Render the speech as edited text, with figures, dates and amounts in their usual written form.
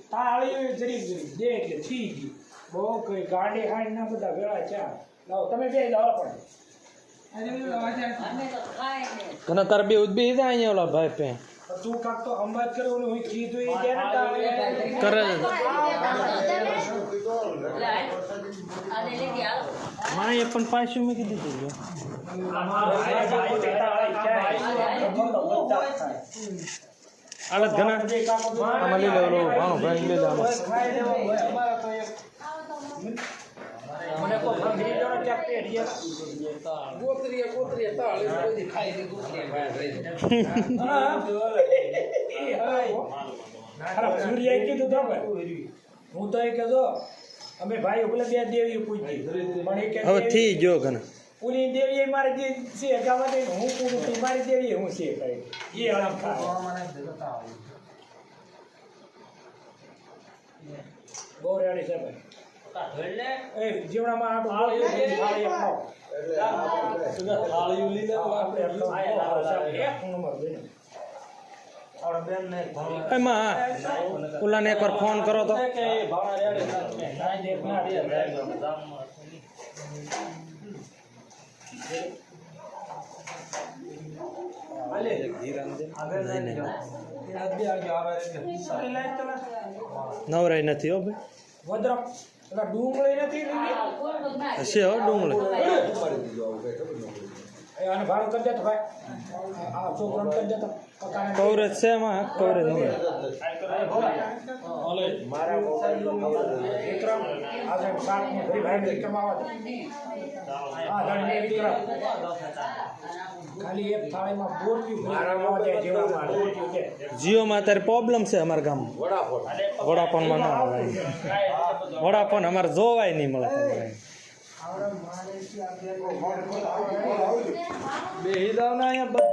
તાળી જરીક દે એટલે થઈ ગયું. બહુ કઈ ગાડી હાઈ ના બધા વેળા ચા લાવો તમે બે લાવો પણ ઘણા તાર બે ઉદબી જાય અહીંયા ઓલા ભાઈ પે તું કાક તો અંબાદ કરે ઓલું હું કીધું એ કે ના કરે માં એ પણ પાછું મૂકી દીધું હાલત ઘણા આમાં લઈ લો ભાણો ભાઈ લઈ લો મને કો ભંગી જોડે ચાક પેડીએ ગોતરીએ તાળી કોઈ ખાઈ દે ખરાબ સૂર્ય કીધું તો હું તો એ કહેજો અમે ભાઈ ઓલે બે દેવી પૂજી પણ એ કે હવે થઈ ગયો ઘણા ઓલી દેવી મારી દે છે ગાવા દે હું પૂરું થઈ મારી દેવી હું છે કઈ એ હળમ ખાવા મને દેતા આવ બહુ રેડી છે ભાઈ એ જીવણામાં આટો થાળી લીધે આપણે એક નંબર દે આવડે બેન ને એમાં ઓલાને એકવાર ફોન કરો તો કે ભાણા રેડી ના દેખ ના આલે નવરાઈ નથી હો ભાઈ વદ્રક એટલે ડુંગળી નથી હશે હો ડુંગળી અને ભાડું કરી દેતો ભાઈ આ છોકરાને કરી દેતો કવરેજ છે એમાં કવરેજ નહીં મારા વિક્રમ આજે સાત ને ભાઈ ભાઈ વિક્રમ આવા હા ધન્ય વિક્રમ ખાલી એક થાળીમાં બોરથી મારા જાય જેવામાં બોરથી છે જીઓમાં અત્યારે પ્રોબ્લેમ છે અમારા ગામમાં વડાફોનમાં ના આવે વડાફોન અમારે જોવાય નહીં મળે તમારે બે હિદાવના અહીંયા